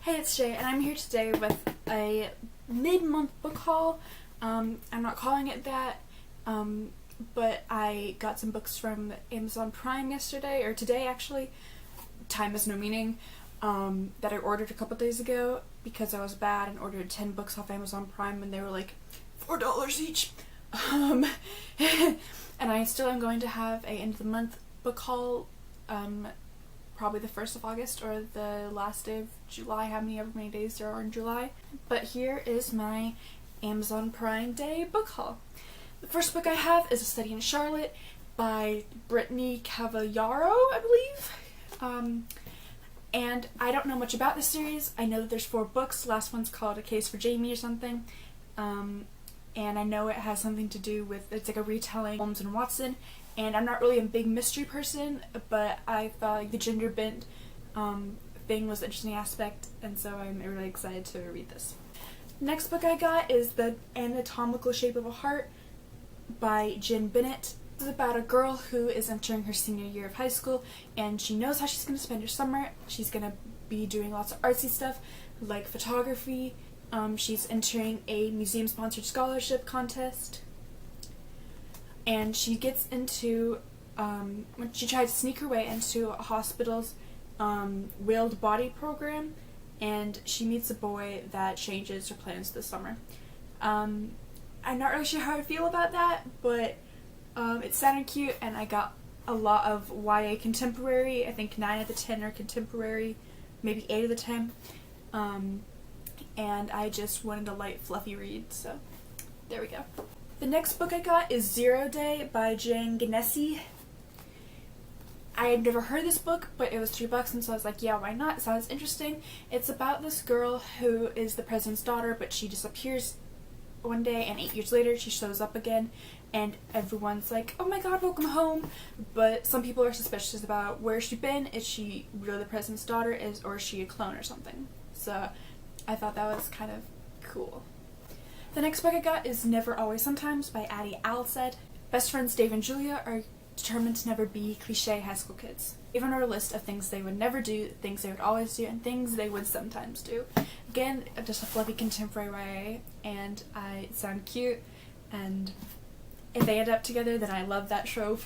Hey, it's Jay, and I'm here today with a mid-month book haul. I'm not calling it that, but I got some books from Amazon Prime yesterday, or today actually, time has no meaning, that I ordered a couple days ago because I was bad and ordered 10 books off Amazon Prime and they were like $4 each. And I still am going to have a end of the month book haul, probably the 1st of August or the last day of July, however many days there are in July. But here is my Amazon Prime Day book haul. The first book I have is A Study in Charlotte by Brittany Cavallaro, I believe. And I don't know much about this series. I know that there's 4 books. The last one's called A Case for Jamie or something. And I know it has something to do with, it's like a retelling of Holmes and Watson. And I'm not really a big mystery person, but I thought like the gender bent thing was an interesting aspect, and so I'm really excited to read this. Next book I got is The Anatomical Shape of a Heart by Jen Bennett. This is about a girl who is entering her senior year of high school, and she knows how she's going to spend her summer. She's going to be doing lots of artsy stuff like photography. She's entering a museum-sponsored scholarship contest. And she gets into, when she tries to sneak her way into a hospital's wheeled body program, and she meets a boy that changes her plans this summer. I'm not really sure how I feel about that, but it sounded cute, and I got a lot of YA contemporary. I think 9 out of the 10 are contemporary, maybe 8 out of the 10. And I just wanted a light, fluffy read, so there we go. The next book I got is Zero Day by Jane Ganesi. I had never heard this book, but it was $3 and so I was like, yeah, why not? It sounds interesting. It's about this girl who is the president's daughter, but she disappears one day and 8 years later she shows up again and everyone's like, oh my god, welcome home. But some people are suspicious about where she's been. Is she really the president's daughter, or is she a clone or something? So I thought that was kind of cool. The next book I got is Never Always Sometimes by Addie Alced. Best friends Dave and Julia are determined to never be cliche high school kids. Even a list of things they would never do, things they would always do, and things they would sometimes do. Again, just a fluffy contemporary YA, and it sounded cute, and if they end up together, then I love that trope.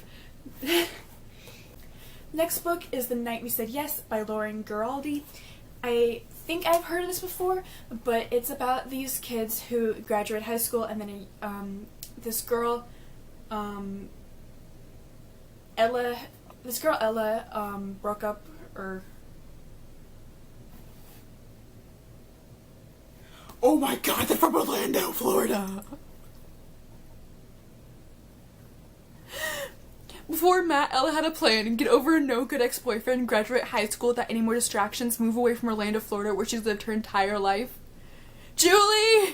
Next book is The Night We Said Yes by Lauren Giraldi. I think I've heard of this before, but it's about these kids who graduate high school and then this girl Ella broke up, or oh my god, they're from Orlando, Florida. Before Matt, Ella had a plan and get over a no-good ex-boyfriend, graduate high school without any more distractions, move away from Orlando, Florida, where she's lived her entire life. Julie!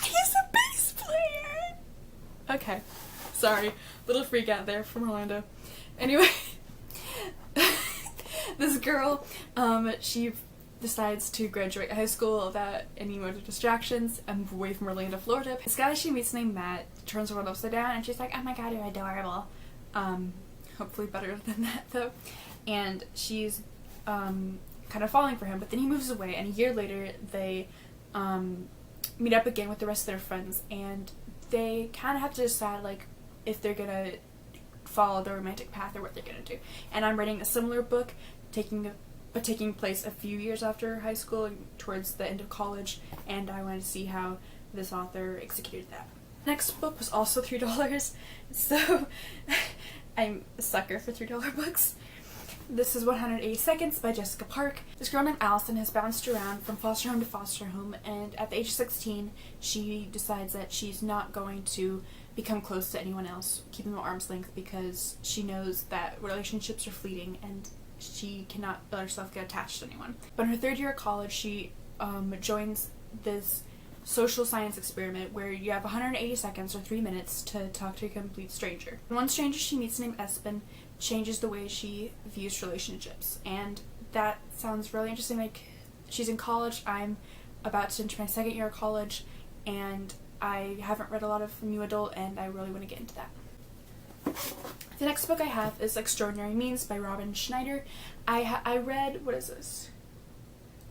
He's a bass player! Okay, sorry. Little freak out there from Orlando. Anyway, this girl, she decides to graduate high school without any more distractions and move away from Orlando, Florida. This guy she meets named Matt turns the world upside down and she's like, oh my god, you're adorable. Hopefully better than that though. And she's kind of falling for him, but then he moves away and a year later they meet up again with the rest of their friends, and they kind of have to decide like if they're gonna follow the romantic path or what they're gonna do. And I'm reading a similar book taking place a few years after high school and towards the end of college, and I wanted to see how this author executed that. Next book was also $3, so I'm a sucker for $3 books. This is 180 Seconds by Jessica Park. This girl named Allison has bounced around from foster home to foster home, and at the age of 16 she decides that she's not going to become close to anyone else, keeping them at arm's length, because she knows that relationships are fleeting and she cannot let herself get attached to anyone. But in her 3rd year of college, she joins this social science experiment where you have 180 seconds or 3 minutes to talk to a complete stranger. One stranger she meets named Espen changes the way she views relationships, and that sounds really interesting. Like, she's in college, I'm about to enter my 2nd year of college, and I haven't read a lot of new adult, and I really want to get into that. The next book I have is Extraordinary Means by Robin Schneider. I read, what is this?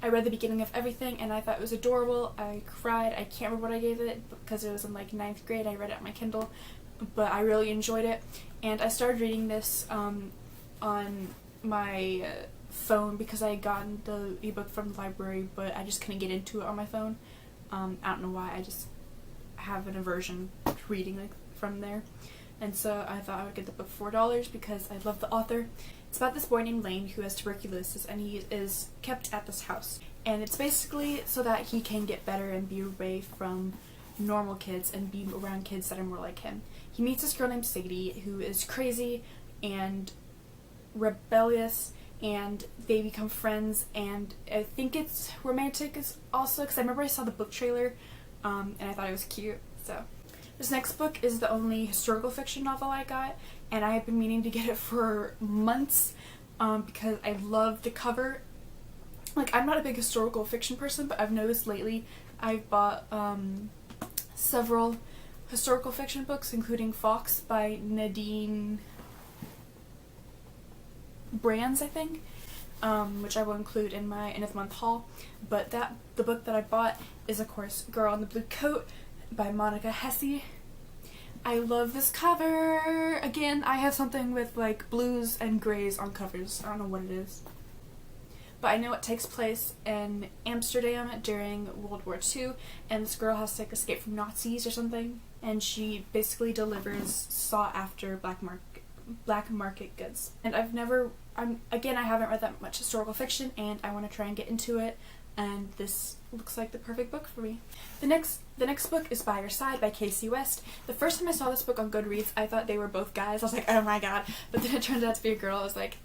I read the beginning of everything and I thought it was adorable. I cried. I can't remember what I gave it because it was in like 9th grade. I read it on my Kindle, but I really enjoyed it. And I started reading this on my phone because I had gotten the ebook from the library, but I just couldn't get into it on my phone. I don't know why. I just have an aversion to reading like from there. And so I thought I would get the book for $4 because I love the author. It's about this boy named Lane who has tuberculosis and he is kept at this house. And it's basically so that he can get better and be away from normal kids and be around kids that are more like him. He meets this girl named Sadie who is crazy and rebellious, and they become friends, and I think it's romantic also because I remember I saw the book trailer and I thought it was cute. So this next book is the only historical fiction novel I got, and I have been meaning to get it for months because I love the cover. Like, I'm not a big historical fiction person, but I've noticed lately I've bought several historical fiction books, including Fox by Nadine Brands, I think, which I will include in my end of the month haul. But the book that I bought is, of course, Girl in the Blue Coat by Monica Hesse. I love this cover! Again, I have something with like blues and grays on covers. I don't know what it is. But I know it takes place in Amsterdam during World War II, and this girl has to like escape from Nazis or something, and she basically delivers sought-after black market goods. And I haven't read that much historical fiction, and I want to try and get into it, and this looks like the perfect book for me. The next book is By Your Side by Casey West. The first time I saw this book on Goodreads, I thought they were both guys. I was like, oh my god. But then it turned out to be a girl. I was like,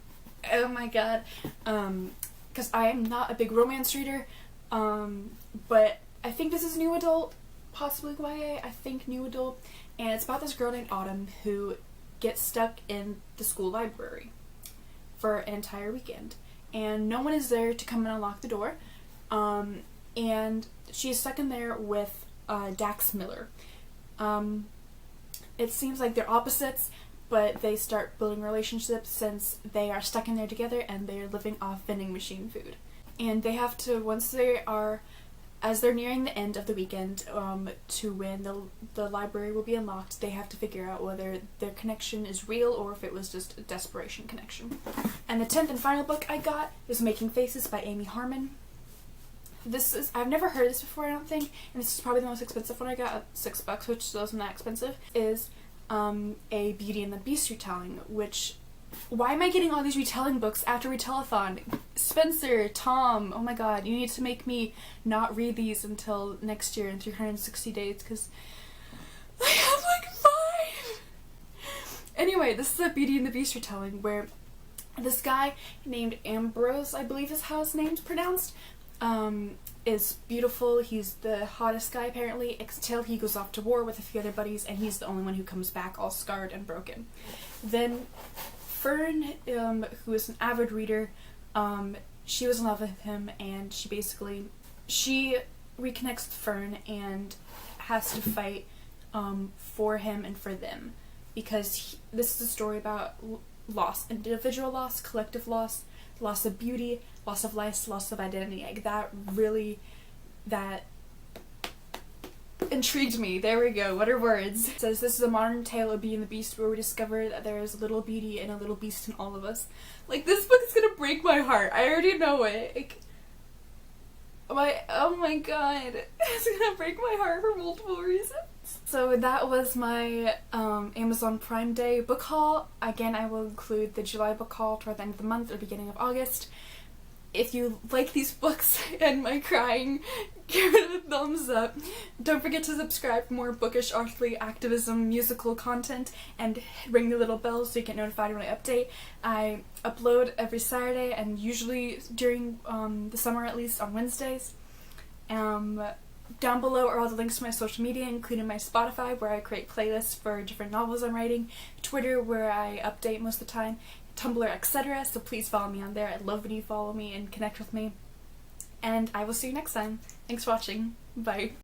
oh my god. Because I am not a big romance reader, but I think this is new adult, possibly YA, I think new adult, and it's about this girl named Autumn who gets stuck in the school library for an entire weekend, and no one is there to come and unlock the door, and she's stuck in there with Dax Miller. It seems like they're opposites, but they start building relationships since they are stuck in there together and they're living off vending machine food. And they have to, as they're nearing the end of the weekend, to when the library will be unlocked, they have to figure out whether their connection is real or if it was just a desperation connection. And the 10th and final book I got is Making Faces by Amy Harmon. I've never heard this before, I don't think, and this is probably the most expensive one I got at $6, which wasn't that expensive, is a Beauty and the Beast retelling, which, why am I getting all these retelling books after Retelathon? Spencer, Tom, oh my god, you need to make me not read these until next year in 360 days, because I have like 5! Anyway, this is a Beauty and the Beast retelling where this guy named Ambrose, I believe is how his name's pronounced, is beautiful. He's the hottest guy apparently, until he goes off to war with a few other buddies, and he's the only one who comes back all scarred and broken. Then Fern, who is an avid reader, she was in love with him, and she reconnects with Fern and has to fight for him and for them, because this is a story about loss, individual loss, collective loss, loss of beauty, loss of life, loss of identity. Like, that intrigued me. There we go. What are words? It says, this is a modern tale of Beauty and the Beast where we discover that there is a little beauty and a little beast in all of us. Like, this book is gonna break my heart. I already know it. Like, oh my god. It's gonna break my heart for multiple reasons. So that was my Amazon Prime Day book haul. Again, I will include the July book haul toward the end of the month or beginning of August. If you like these books and my crying, give it a thumbs up. Don't forget to subscribe for more bookish, artfully, activism, musical content, and ring the little bell so you get notified when I update. I upload every Saturday, and usually during the summer at least on Wednesdays. Down below are all the links to my social media, including my Spotify, where I create playlists for different novels I'm writing, Twitter, where I update most of the time, Tumblr, etc. So please follow me on there. I'd love when you follow me and connect with me. And I will see you next time. Thanks for watching. Bye.